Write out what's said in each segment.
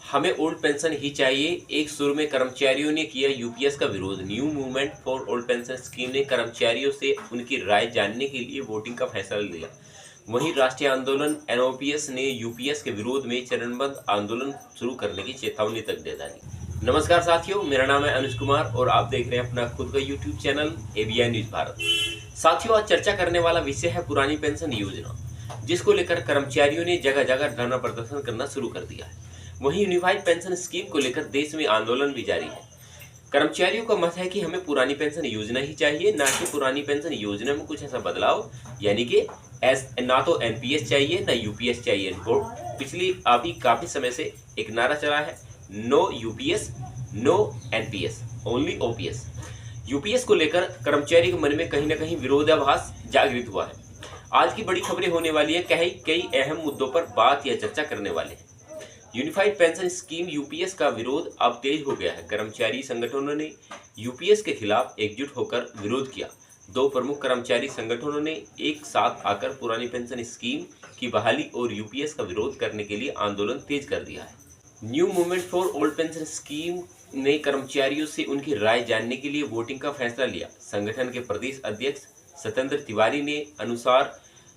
हमें old pension ही चाहिए, एक सुर में कर्मचारियों ने किया यूपीएस का विरोध। New movement for old pension scheme ने कर्मचारियों से उनकी राय जानने के लिए वोटिंग का फैसला लिया। वहीं राष्ट्रीय आंदोलन एनओपीएस ने यूपीएस के विरोध में चरणबद्ध आंदोलन शुरू करने की चेतावनी तक दे डाली। नमस्कार साथियों, मेरा नाम है अनुज कुमार और आप देख रहे हैं अपना खुद का YouTube channel ABN news Bharat. साथियों, आज चर्चा करने वाला विषय है पुरानी पेंशन योजना, जिसको लेकर कर्मचारियों ने जगह जगह धरना प्रदर्शन करना शुरू कर दिया है। वहीं यूनिफाइड पेंशन स्कीम को लेकर देश में आंदोलन भी जारी है। कर्मचारियों का मत है कि हमें पुरानी पेंशन योजना ही चाहिए, ना कि पुरानी पेंशन योजना में कुछ ऐसा बदलाव, यानी कि ना तो एनपीएस चाहिए ना यूपीएस चाहिए। पिछली अभी काफी समय से एक नारा चला है, no UPS no NPS only OPS. UPS को लेकर कर्मचारी के मन में कहीं ना कहीं विरोधाभास जागृत हुआ है। आज की बड़ी खबरें होने वाली है, कई अहम मुद्दों पर बात या चर्चा करने वाले हैं। यूनिफाइड पेंशन स्कीम यूपीएस का विरोध अब तेज हो गया है। कर्मचारी संगठनों ने यूपीएस के खिलाफ एकजुट होकर विरोध किया। दो प्रमुख कर्मचारी संगठनों ने एक साथ आकर पुरानी पेंशन स्कीम की बहाली और यूपीएस का विरोध करने के लिए आंदोलन तेज कर दिया है। New movement for old pension scheme ने कर्मचारियों से उनकी राय जानने के लिए वोटिंग का फैसला लिया। संगठन के प्रदेश अध्यक्ष सत्येंद्र तिवारी ने अनुसार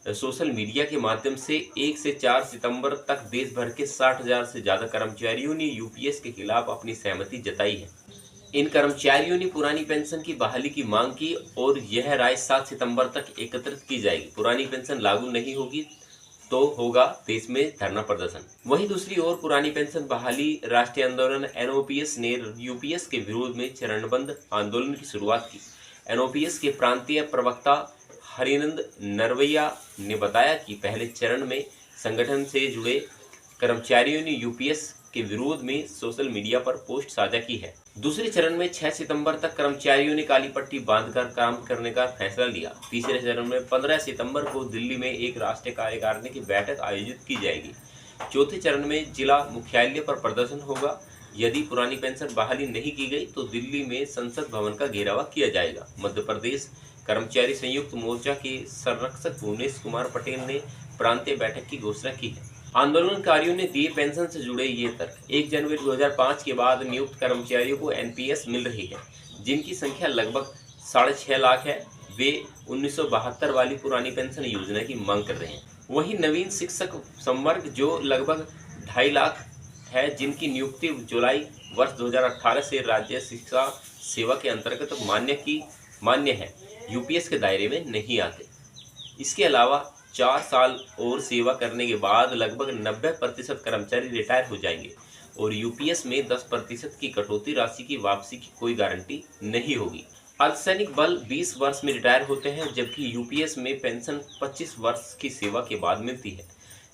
सोशल मीडिया के माध्यम से 1 से 4 सितंबर तक देश भर के 60,000 से ज्यादा कर्मचारियों ने यूपीएस के खिलाफ अपनी सहमति जताई है। इन कर्मचारियों ने पुरानी पेंशन की बहाली की मांग की और यह राय 7 सितंबर तक एकत्रित की जाएगी। पुरानी पेंशन लागू नहीं होगी तो होगा देश में धरना प्रदर्शन। वहीं दूसरी ओर पुरानी पेंशन बहाली राष्ट्रीय आंदोलन एनओपीएस ने यूपीएस के विरोध में चरणबद्ध आंदोलन की शुरुआत की। एनओपीएस के प्रांतीय प्रवक्ता हरिनंद नरवैया ने बताया कि पहले चरण में संगठन से जुड़े कर्मचारियों ने यूपीएस के विरोध में सोशल मीडिया पर पोस्ट साझा की है। दूसरे चरण में 6 सितंबर तक कर्मचारियों ने काली पट्टी बांधकर काम करने का फैसला लिया। तीसरे चरण में 15 सितंबर को दिल्ली में एक राष्ट्रीय कार्यकारिणी की बैठक आयोजित की जाएगी। चौथे चरण में जिला मुख्यालय पर प्रदर्शन होगा। यदि पुरानी पेंशन बहाली नहीं की गई तो दिल्ली में संसद भवन का घेराव किया जाएगा। मध्य प्रदेश कर्मचारी संयुक्त मोर्चा के संरक्षक भुवनेश कुमार पटेल ने प्रांतीय बैठक की घोषणा की है। आंदोलनकारियों ने दिए पेंशन से जुड़े ये तर्क। 1 जनवरी 2005 के बाद नियुक्त कर्मचारियों को एनपीएस मिल रही है, जिनकी संख्या लगभग 6.5 लाख है। वे 1972 वाली पुरानी पेंशन योजना की मांग कर रहे हैं। वहीं नवीन शिक्षक संवर्ग जो लगभग 2.5 लाख है, जिनकी नियुक्ति जुलाई वर्ष 2018 से राज्य शिक्षा सेवा के अंतर्गत मान्य है, यूपीएस के दायरे में नहीं आते। इसके अलावा 4 साल और सेवा करने के बाद लगभग 90% कर्मचारी रिटायर हो जाएंगे और यूपीएस में 10% की कटौती राशि की वापसी की कोई गारंटी नहीं होगी। अर्धसैनिक बल 20 वर्ष में रिटायर होते हैं, जबकि यूपीएस में पेंशन 25 वर्ष की सेवा के बाद मिलती है,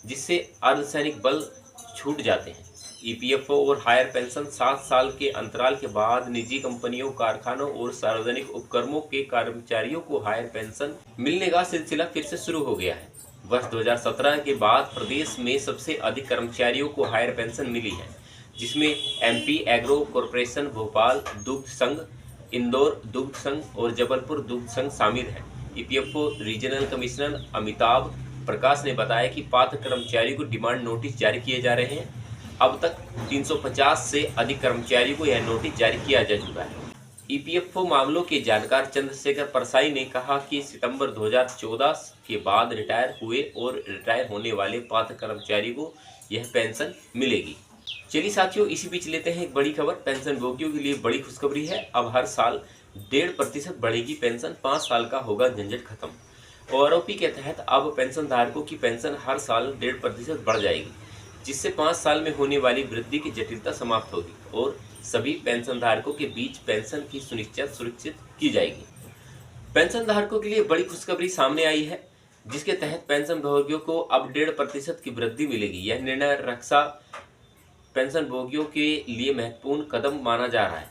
जिससे अर्धसैनिक बल छूट जाते हैं। ईपीएफओ और हायर पेंशन 7 साल के अंतराल के बाद निजी कंपनियों, कारखानों और सार्वजनिक उपक्रमों के कर्मचारियों को हायर पेंशन मिलने का सिलसिला फिर से शुरू हो गया है। वर्ष 2017 के बाद प्रदेश में सबसे अधिक कर्मचारियों को हायर पेंशन मिली है, जिसमें एमपी एग्रो कॉरपोरेशन, भोपाल दुग्ध संघ, इंदौर दुग्ध संघ और जबलपुर दुग्ध संघ शामिल है। ईपीएफओ रीजनल कमिश्नर अमिताभ प्रकाश ने बताया कि पात्र कर्मचारियों को डिमांड नोटिस जारी किए जा रहे हैं। अब तक 350 से अधिक कर्मचारियों को यह नोटिस जारी किया जा चुका है। ईपीएफओ मामलों के जानकार चंद्रशेखर परसाई ने कहा कि सितंबर 2014 के बाद रिटायर हुए और रिटायर होने वाले पात्र कर्मचारियों को यह पेंशन मिलेगी। चलिए साथियों, इसी बीच लेते हैं एक बड़ी खबर। पेंशन भोगियों के लिए बड़ी खुशखबरी है। अब हर साल 1.5% बढ़ेगी पेंशन, 5 साल का होगा झंझट खत्म। ओआरओपी के तहत अब पेंशन धारकों की पेंशन हर साल 1.5% बढ़ जाएगी, जिससे 5 साल में होने वाली वृद्धि की जटिलता समाप्त होगी और सभी पेंशन धारकों के बीच पेंशन की सुनिश्चित की जाएगी। पेंशन धारकों के लिए बड़ी खुशखबरी सामने आई है, जिसके तहत पेंशन भोगियों को अब 1.5% की वृद्धि मिलेगी। यह निर्णय रक्षा पेंशन भोगियों के लिए महत्वपूर्ण कदम माना जा रहा है,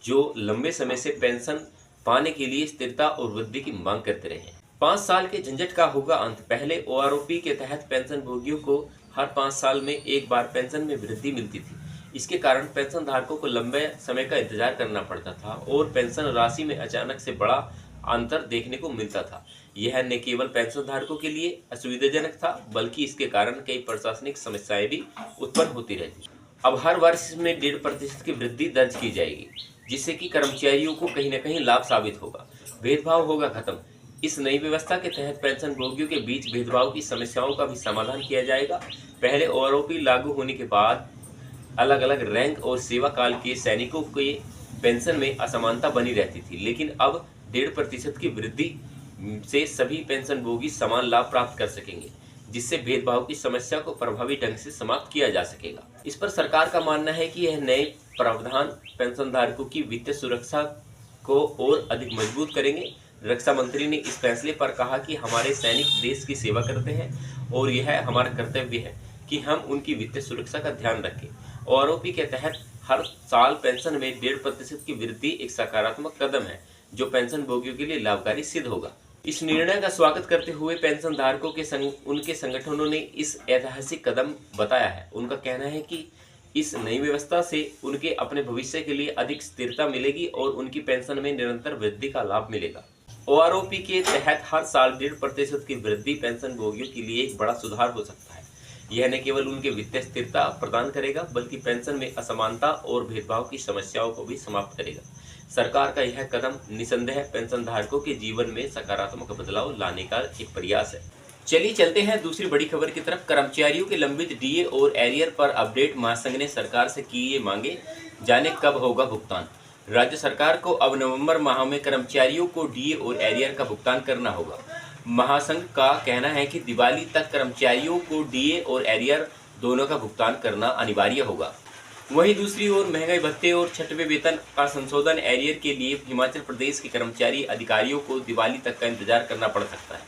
जो लंबे समय से पेंशन पाने के लिए स्थिरता और वृद्धि की मांग करते रहे हैं। 5 साल के झंझट का होगा अंत। पहले ओआरओपी के तहत पेंशन भोगियों को हर 5 साल में एक बार पेंशन में वृद्धि मिलती थी। इसके कारण पेंशन धारकों को लंबे समय का इंतजार करना पड़ता था और पेंशन राशि में अचानक से बड़ा अंतर देखने को मिलता था। यह न केवल पेंशन धारकों के लिए असुविधाजनक था, बल्कि इसके कारण कई प्रशासनिक समस्याएं भी उत्पन्न होती रहती। अब हर वर्ष इसमें 1.5% की वृद्धि दर्ज की जाएगी, जिससे कि कर्मचारियों को कहीं न कहीं लाभ साबित होगा। भेदभाव होगा खत्म। इस नई व्यवस्था के तहत पेंशनभोगियों के बीच भेदभाव की समस्याओं का भी समाधान किया जाएगा। पहले ओआरओपी लागू होने के बाद अलग-अलग रैंक और सेवा काल के सैनिकों के पेंशन में असमानता बनी रहती थी, लेकिन अब 1.5% की वृद्धि से सभी पेंशनभोगी समान लाभ प्राप्त कर सकेंगे, जिससे भेदभाव की समस्या को प्रभावी ढंग से समाप्त किया जा सकेगा। इस पर सरकार का मानना है कि यह नए प्रावधान पेंशनधारकों की वित्तीय सुरक्षा को और अधिक मजबूत करेंगे। रक्षा मंत्री ने इस फैसले पर कहा कि हमारे सैनिक देश की सेवा करते हैं और यह हमारा कर्तव्य है कि हम उनकी वित्तीय सुरक्षा का ध्यान रखें। ओआरओपी के तहत हर साल पेंशन में 1.5% की वृद्धि एक सकारात्मक कदम है, जो पेंशनभोगियों के लिए लाभकारी सिद्ध होगा। इस निर्णय का स्वागत करते हुए पेंशन धारकों के उनके संगठनों ने इस ऐतिहासिक कदम बताया है। उनका कहना है कि इस नई व्यवस्था से उनके अपने भविष्य के लिए अधिक स्थिरता मिलेगी और उनकी पेंशन में निरंतर वृद्धि का लाभ मिलेगा। ओआरओपी के तहत हर साल 1.5% की वृद्धि पेंशनभोगियों के लिए एक बड़ा सुधार हो सकता है। यह न केवल उनके वित्तीय स्थिरता प्रदान करेगा, बल्कि पेंशन में असमानता और भेदभाव की समस्याओं को भी समाप्त करेगा। सरकार का यह कदम निसंदेह पेंशनधारकों के जीवन में सकारात्मक बदलाव लाने का एक प्रयास है। चलिए चलते हैं दूसरी बड़ी खबर की तरफ। कर्मचारियों के लंबित डीए और एरियर पर अपडेट। महासंघ ने सरकार से की ये मांगे, जाने कब होगा भुगतान। राज्य सरकार को अब नवंबर माह में कर्मचारियों को डीए और एरियर का भुगतान करना होगा। महासंघ का कहना है कि दिवाली तक कर्मचारियों को डीए और एरियर दोनों का भुगतान करना अनिवार्य होगा। वहीं दूसरी ओर महंगाई भत्ते और छठवें वेतन का संशोधन एरियर के लिए हिमाचल प्रदेश के कर्मचारी अधिकारियों को दिवाली तक का इंतजार करना पड़ सकता है।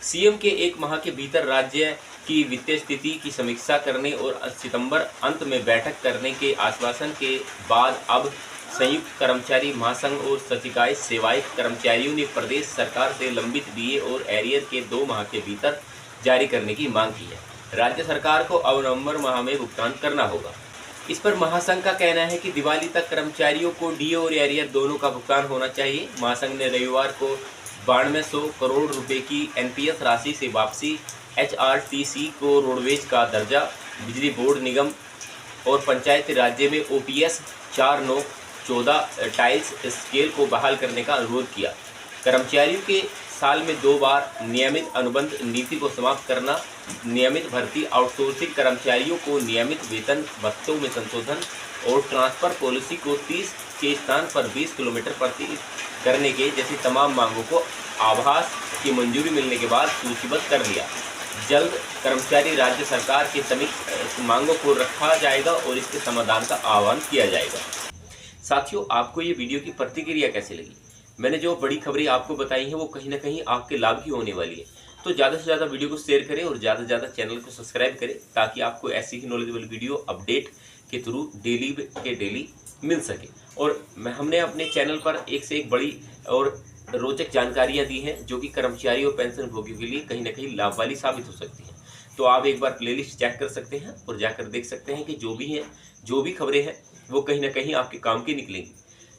सीएम के एक माह के भीतर राज्य की वित्तीय स्थिति की समीक्षा करने और सितंबर अंत में बैठक करने के आश्वासन के बाद अब संयुक्त कर्मचारी महासंघ और सचिकाई सेवायत कर्मचारियों ने प्रदेश सरकार से लंबित डीए और एरियर के 2 माह के भीतर जारी करने की मांग की है। राज्य सरकार को अब नवंबर माह में भुगतान करना होगा। इस पर महासंघ का कहना है कि दिवाली तक कर्मचारियों को डीए और एरियर दोनों का भुगतान होना चाहिए। महासंघ ने रविवार को 9200 करोड़ रुपए की एनपीएस राशि से वापसी, एचआरटीसी को रोडवेज का दर्जा, बिजली बोर्ड निगम और पंचायती राज्य में ओपीएस 4914 टाइल्स स्केल को बहाल करने का अनुरोध किया। कर्मचारियों के साल में 2 बार नियमित अनुबंध नीति को समाप्त करना, नियमित भर्ती, आउटसोर्सिंग कर्मचारियों को नियमित वेतन भत्तों में संशोधन और ट्रांसफर पॉलिसी को 30 के स्थान पर 20 किलोमीटर प्रति करने के जैसी तमाम मांगों को आभास की मंजूरी मिलने के बाद सूचीबद्ध कर लिया। जल्द कर्मचारी राज्य सरकार की सभी मांगों को रखा जाएगा और इसके समाधान का आह्वान किया जाएगा। साथियों, आपको ये वीडियो की प्रतिक्रिया कैसी लगी? मैंने जो बड़ी खबरें आपको बताई हैं वो कहीं ना कहीं आपके लाभ की होने वाली है, तो ज़्यादा से ज़्यादा वीडियो को शेयर करें और ज़्यादा से ज़्यादा चैनल को सब्सक्राइब करें, ताकि आपको ऐसी ही नॉलेजेबल वीडियो अपडेट के थ्रू डेली मिल सके। और हमने अपने चैनल पर एक से एक बड़ी और रोचक जानकारियां दी हैं, जो कि कर्मचारी और पेंशन भोगियों के लिए कहीं ना कहीं लाभ वाली साबित हो सकती हैं। तो आप एक बार प्लेलिस्ट चेक कर सकते हैं और जाकर देख सकते हैं कि जो भी खबरें हैं वो कहीं ना कहीं आपके काम की निकलेंगी।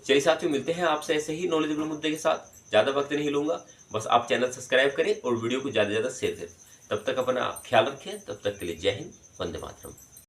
चलिए साथियों, मिलते हैं आपसे ऐसे ही नॉलेजेबल मुद्दे के साथ। ज़्यादा वक्त नहीं लूँगा, बस आप चैनल सब्सक्राइब करें और वीडियो को ज़्यादा से ज़्यादा शेयर करें। तब तक अपना ख्याल रखें। तब तक के लिए जय हिंद, वंदे मातरम।